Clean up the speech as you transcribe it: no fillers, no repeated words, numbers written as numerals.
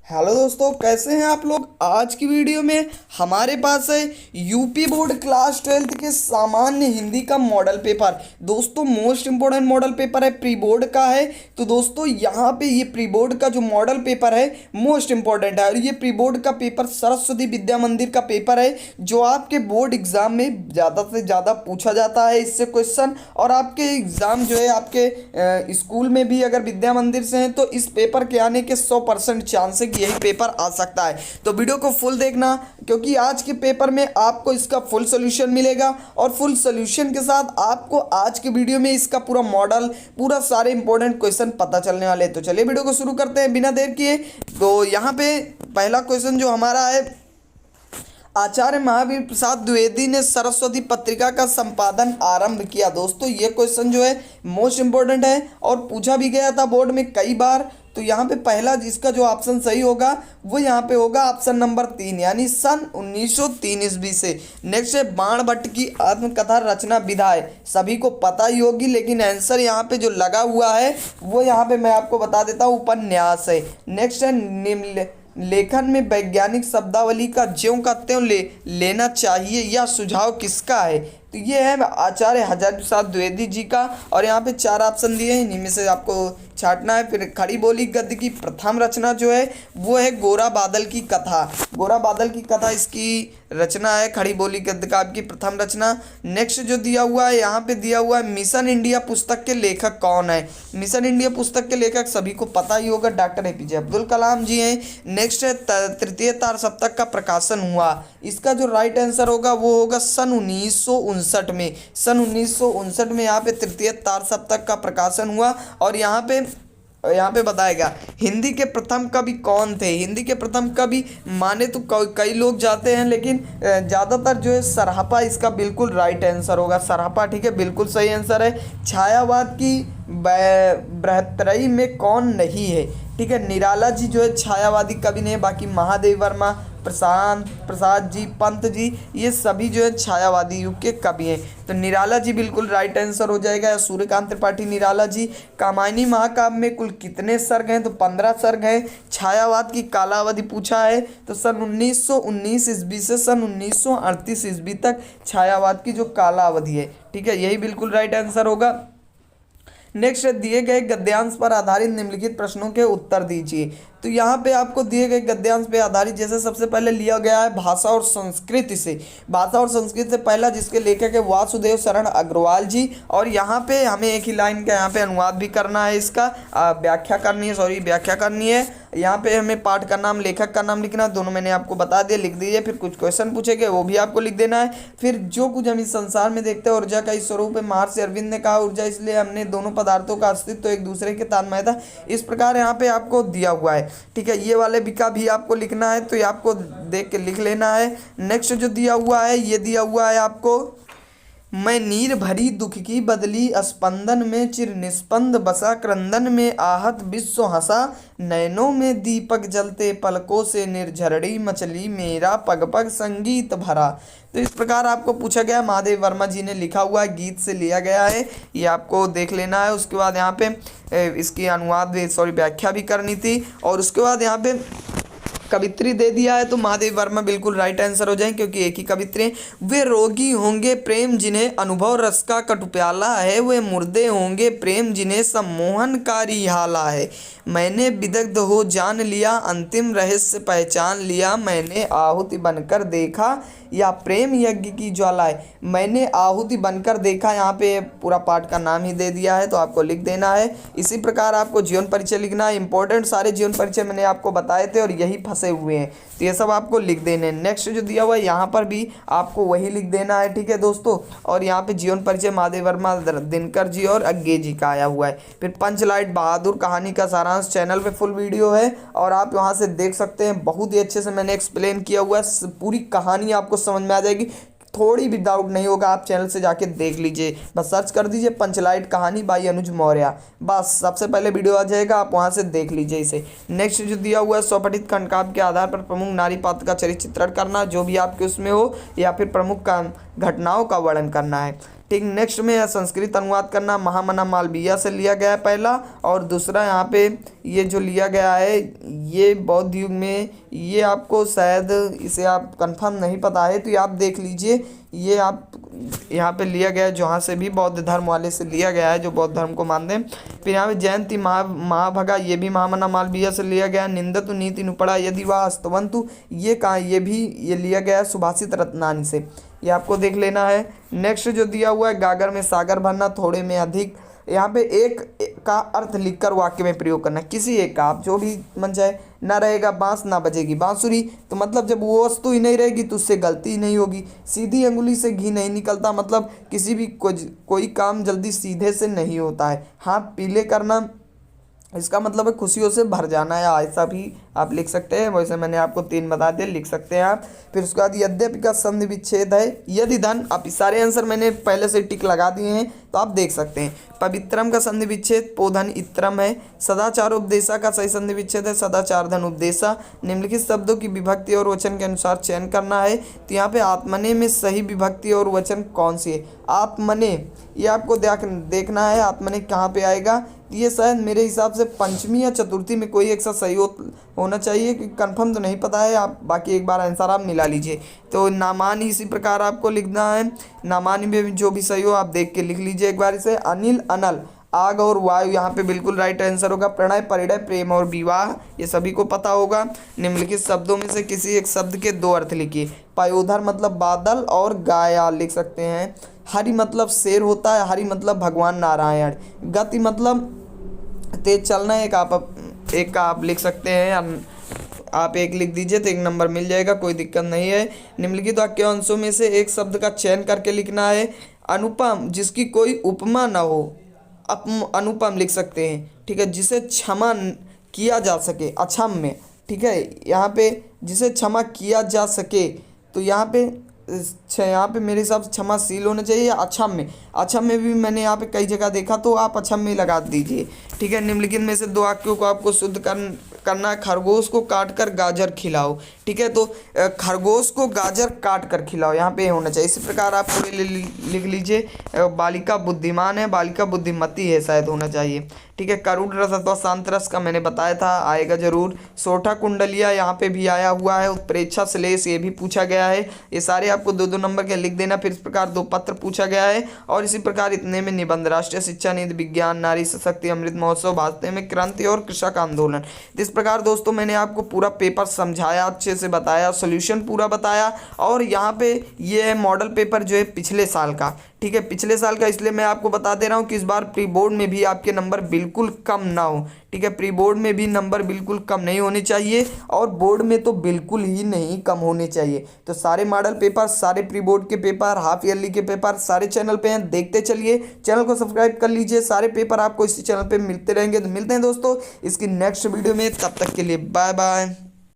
Hello दोस्तों, कैसे हैं आप लोग। आज की वीडियो में हमारे पास है यूपी बोर्ड क्लास 12th के सामान्य हिंदी का मॉडल पेपर। दोस्तों मोस्ट इम्पोर्टेंट मॉडल पेपर है, प्री बोर्ड का है। तो दोस्तों यहाँ पे ये प्री बोर्ड का जो मॉडल पेपर है मोस्ट इम्पोर्टेंट है, और ये प्री बोर्ड का पेपर सरस्वती विद्या मंदिर का पेपर है जो आपके बोर्ड एग्जाम में ज़्यादा से ज़्यादा पूछा जाता है इससे क्वेश्चन। और आपके एग्ज़ाम जो है आपके स्कूल में भी अगर विद्या मंदिर से हैं तो इस पेपर के आने के 100% चांस है यही पेपर आ सकता है। तो वीडियो को फुल देखना, क्योंकि आज के पेपर में आपको इसका फुल सोल्यूशन मिलेगा, और फुल सोल्यूशन के साथ आपको आज के वीडियो में इसका पूरा मॉडल, पूरा सारे इंपॉर्टेंट क्वेश्चन पता चलने वाले हैं। तो चलिए वीडियो को शुरू करते हैं बिना देर किए। तो यहाँ पे पहला क्वेश्चन जो हमारा है, आचार्य महावीर प्रसाद द्विवेदी ने सरस्वती पत्रिका का संपादन आरंभ किया। दोस्तों ये क्वेश्चन जो है मोस्ट इंपॉर्टेंट है और पूछा भी गया था बोर्ड में कई बार। तो यहाँ पे पहला जिसका जो ऑप्शन सही होगा वो यहाँ पे होगा ऑप्शन नंबर 3, यानी सन 1903 ईस्वी से। नेक्स्ट है बाण भट्ट की आत्मकथा रचना विधा है, सभी को पता ही होगी, लेकिन आंसर यहाँ पे जो लगा हुआ है वो यहाँ पे मैं आपको बता देता हूँ, उपन्यास है। नेक्स्ट है निम्न लेखन में वैज्ञानिक शब्दावली का ज्यों का त्यों लेना चाहिए, यह सुझाव किसका है। तो ये है आचार्य हजारी प्रसाद द्विवेदी जी का। और यहाँ पे 4 ऑप्शन दिए हैं, इन्हीं में से आपको छांटना है। फिर खड़ी बोली गद्य की प्रथम रचना जो है वो है गोरा बादल की कथा। गोरा बादल की कथा इसकी रचना है, खड़ी बोली गद्य का आपकी प्रथम रचना। नेक्स्ट जो दिया हुआ है यहाँ पे दिया हुआ है मिशन इंडिया पुस्तक के लेखक कौन है। मिशन इंडिया पुस्तक के लेखक सभी को पता ही होगा, डॉक्टर एपीजे अब्दुल कलाम जी हैं। नेक्स्ट है तृतीय तार सप्तक का प्रकाशन हुआ, इसका जो राइट आंसर होगा वो होगा सन 1959 में। सन 1959 में यहाँ पे तृतीय तार सप्तक का प्रकाशन हुआ। और यहाँ पे बताएगा हिंदी के प्रथम कवि कौन थे। हिंदी के प्रथम कवि माने तो कई लोग जाते हैं, लेकिन ज़्यादातर जो है सरहपा इसका बिल्कुल राइट आंसर होगा। सरहपा ठीक है, बिल्कुल सही आंसर है। छायावाद की बृहत्तरई में कौन नहीं है, ठीक है। निराला जी जो है छायावादी कवि नहीं है, बाकी महादेव वर्मा, प्रशांत प्रसाद जी, पंत जी, ये सभी जो है छायावादी युग के कवि हैं। तो निराला जी बिल्कुल राइट आंसर हो जाएगा, या सूर्यकांत त्रिपाठी निराला जी। कामायनी महाकाव्य में कुल कितने सर्ग हैं, तो 15 सर्ग हैं। छायावाद की कालावधि पूछा है तो सन 1919 ईस्वी से सन 1938 ईस्वी तक छायावाद की जो कालावधि है, ठीक है, यही बिल्कुल राइट आंसर होगा। नेक्स्ट दिए गए गद्यांश पर आधारित निम्नलिखित प्रश्नों के उत्तर दीजिए। तो यहाँ पे आपको दिए गए गद्यांश पे आधारित जैसे सबसे पहले लिया गया है भाषा और संस्कृति से। भाषा और संस्कृति से पहला जिसके लेखक है वासुदेव शरण अग्रवाल जी। और यहाँ पे हमें एक ही लाइन का यहाँ पे अनुवाद भी करना है, इसका व्याख्या करनी है। यहाँ पे हमें पाठ का नाम, लेखक का नाम लिखना, दोनों मैंने आपको बता दिया, लिख दीजिए। फिर कुछ क्वेश्चन पूछेंगे वो भी आपको लिख देना है। फिर जो कुछ हम इस संसार में देखते हैं ऊर्जा का इस स्वरूप है। महर्षि अरविंद ने कहा ऊर्जा इसलिए हमने दोनों पदार्थों का अस्तित्व एक दूसरे के तानमय था, इस प्रकार यहाँ पे आपको दिया हुआ है, ठीक है। ये वाले भी का भी आपको लिखना है, तो ये आपको देख के लिख लेना है। नेक्स्ट जो दिया हुआ है, ये दिया हुआ है आपको, मैं नीर भरी दुख की बदली स्पंदन में चिर निस्पंद बसा क्रंदन में आहत विश्व हंसा नैनों में दीपक जलते पलकों से निर्झरड़ी मचली मेरा पग पग संगीत भरा। तो इस प्रकार आपको पूछा गया, महादेव वर्मा जी ने लिखा हुआ है, गीत से लिया गया है, ये आपको देख लेना है। उसके बाद यहाँ पे इसकी अनुवाद व्याख्या भी करनी थी। और उसके बाद यहाँ पे कवित्री दे दिया है, तो महादेव वर्मा बिल्कुल राइट आंसर हो जाए, क्योंकि एक ही कवित्री हैं। वे रोगी होंगे प्रेम जिन्हें अनुभव रस का कटु प्याला है, वे मुर्दे होंगे प्रेम जिन्हें सम्मोहनकारी हाला है। मैंने विदग्ध हो जान लिया अंतिम रहस्य पहचान लिया, मैंने आहुति बनकर देखा या प्रेम यज्ञ की ज्वाला है। मैंने आहुति बनकर देखा, यहाँ पे पूरा पाठ का नाम ही दे दिया है, तो आपको लिख देना है। इसी प्रकार आपको जीवन परिचय लिखना है। इंपॉर्टेंट सारे जीवन परिचय मैंने आपको बताए थे और यही फंसे हुए हैं, तो ये सब आपको लिख देने। नेक्स्ट जो दिया हुआ है यहाँ पर भी आपको वही लिख देना है, ठीक है दोस्तों। और यहाँ पे जीवन परिचय महादेव वर्मा, दिनकर जी और अज्ञे जी का आया हुआ है। फिर पंचलाइट बहादुर कहानी का सारांश चैनल पे फुल वीडियो है, और आप वहाँ से देख सकते हैं। बहुत ही अच्छे से मैंने एक्सप्लेन किया हुआ है, पूरी कहानी आपको समझ में आ जाएगी, थोड़ी भी डाउट नहीं होगा। आप चैनल से जाके देख लीजिए, बस सर्च कर दीजिए पंचलाइट कहानी बाई अनुज मौर्य, बस सबसे पहले वीडियो आ जाएगा, आप वहां से देख लीजिए इसे। नेक्स्ट जो दिया हुआ है, स्वपठित खंडकाव्य के आधार पर प्रमुख नारी पात्र का चरित्र चित्रण करना, जो भी आपके उसमें हो, या फिर प्रमुख घटनाओं का वर्णन करना है। ठीक, नेक्स्ट में है संस्कृत अनुवाद करना, महामना मालवीय से लिया गया है पहला। और दूसरा यहाँ पे ये जो लिया गया है ये बौद्ध युग में, ये आपको शायद इसे आप कंफर्म नहीं पता है तो ये आप देख लीजिए, ये आप यहाँ पे लिया गया है जहाँ से भी बौद्ध धर्म वाले से लिया गया है जो बौद्ध धर्म को मानते हैं। फिर यहाँ पे जयंती महाभगा, ये भी महामना मालवीय से लिया गया है। निंदतु नीति नुपड़ा यदि वा अस्तवंतु, ये कहाँ, ये भी ये लिया गया है सुभाषित रत्नानी से, ये आपको देख लेना है। नेक्स्ट जो दिया हुआ है गागर में सागर भरना, थोड़े में अधिक, यहाँ पे एक का अर्थ लिखकर वाक्य में प्रयोग करना, किसी एक का, आप जो भी मन चाहे। ना रहेगा बांस ना बजेगी बांसुरी, तो मतलब जब वो वस्तु ही नहीं रहेगी तो उससे गलती ही नहीं होगी। सीधी अंगुली से घी नहीं निकलता, मतलब किसी भी कोई काम जल्दी सीधे से नहीं होता है। हाथ पीले करना, इसका मतलब है खुशियों से भर जाना, या ऐसा भी आप लिख सकते हैं। वैसे मैंने आपको 3 बता दिए, लिख सकते हैं आप। फिर उसके बाद यद्यपि का संधि विच्छेद है, यदि धन, आप सारे आंसर मैंने पहले से टिक लगा दिए हैं तो आप देख सकते हैं। पवित्रम का संधि विच्छेद पोधन इत्रम है। सदाचार उपदेशा का सही संधि विच्छेद है सदाचार धन उपदेशा। निम्नलिखित शब्दों की विभक्ति और वचन के अनुसार चयन करना है। तो यहाँ पे आत्मने में सही विभक्ति और वचन कौन सी है? आत्मने, ये आपको देखना है आत्मने कहाँ पे आएगा। ये शायद मेरे हिसाब से पंचमी या चतुर्थी में कोई एक सा सही होना चाहिए, कि कंफर्म तो नहीं पता है, आप बाकी एक बार आंसर आप मिला लीजिए। तो नामानी इसी प्रकार आपको लिखना है, नामानी में जो भी सही हो आप देख के लिख लीजिए एक बार इसे। अनिल अनल, आग और वायु यहाँ पे बिल्कुल राइट आंसर होगा। प्रणय परिणय प्रेम और विवाह, ये सभी को पता होगा। निम्नलिखित शब्दों में से किसी एक शब्द के 2 अर्थ लिखिए। पयोधर मतलब बादल और गाया लिख सकते हैं। हरि मतलब शेर होता है, हरि मतलब भगवान नारायण। गति मतलब तेज चलना, एक का आप लिख सकते हैं, आप एक लिख दीजिए तो 1 नंबर मिल जाएगा, कोई दिक्कत नहीं है। निम्नलिखित वाक्य अंशों में से एक शब्द का चयन करके लिखना है। अनुपम, जिसकी कोई उपमा ना हो, अनुपम लिख सकते हैं, ठीक है। जिसे क्षमा किया जा सके, अक्षम्य, ठीक है। यहाँ पे जिसे क्षमा किया जा सके, तो यहाँ पे मेरे हिसाब से क्षमाशील होना चाहिए। अक्षम्य भी मैंने यहाँ पे कई जगह देखा, तो आप अक्षम्य लगा दीजिए, ठीक है। निम्नलिखित में से 2 वाक्यों को आपको शुद्ध करना है। खरगोश को काट कर गाजर खिलाओ, ठीक है। तो खरगोश को गाजर काट कर खिलाओ, यहाँ पे होना चाहिए। इसी प्रकार आप पूरे लिख लीजिए। बालिका बुद्धिमान है, बालिका बुद्धिमती है शायद होना चाहिए, ठीक है। करुण रस अथवा शांत रस का मैंने बताया था, आएगा जरूर। सोठा कुंडलिया यहाँ पे भी आया हुआ है। उत्प्रेक्षा श्लेष, ये भी पूछा गया है। ये सारे आपको 2-2 नंबर के लिख देना। फिर इस प्रकार 2 पत्र पूछा गया है। और इसी प्रकार इतने में निबंध, राष्ट्रीय शिक्षा नीति, विज्ञान, नारी सशक्ति, अमृत महोत्सव, भारत में क्रांति और कृषक आंदोलन। इस प्रकार दोस्तों मैंने आपको पूरा पेपर समझाया, अच्छे से बताया, सोल्यूशन पूरा बताया। और यहाँ पे ये है मॉडल पेपर जो है पिछले साल का, ठीक है। पिछले साल का इसलिए मैं आपको बता दे रहा हूँ कि इस बार प्री बोर्ड में भी आपके नंबर बिल्कुल कम ना हो, ठीक है। प्री बोर्ड में भी नंबर बिल्कुल कम नहीं होने चाहिए, और बोर्ड में तो बिल्कुल ही नहीं कम होने चाहिए। तो सारे मॉडल पेपर, सारे प्री बोर्ड के पेपर, हाफ ईयरली के पेपर सारे चैनल पे हैं, देखते चलिए। चैनल को सब्सक्राइब कर लीजिए, सारे पेपर आपको इसी चैनल पे मिलते रहेंगे। तो मिलते हैं दोस्तों इसकी नेक्स्ट वीडियो में, तब तक के लिए बाय बाय।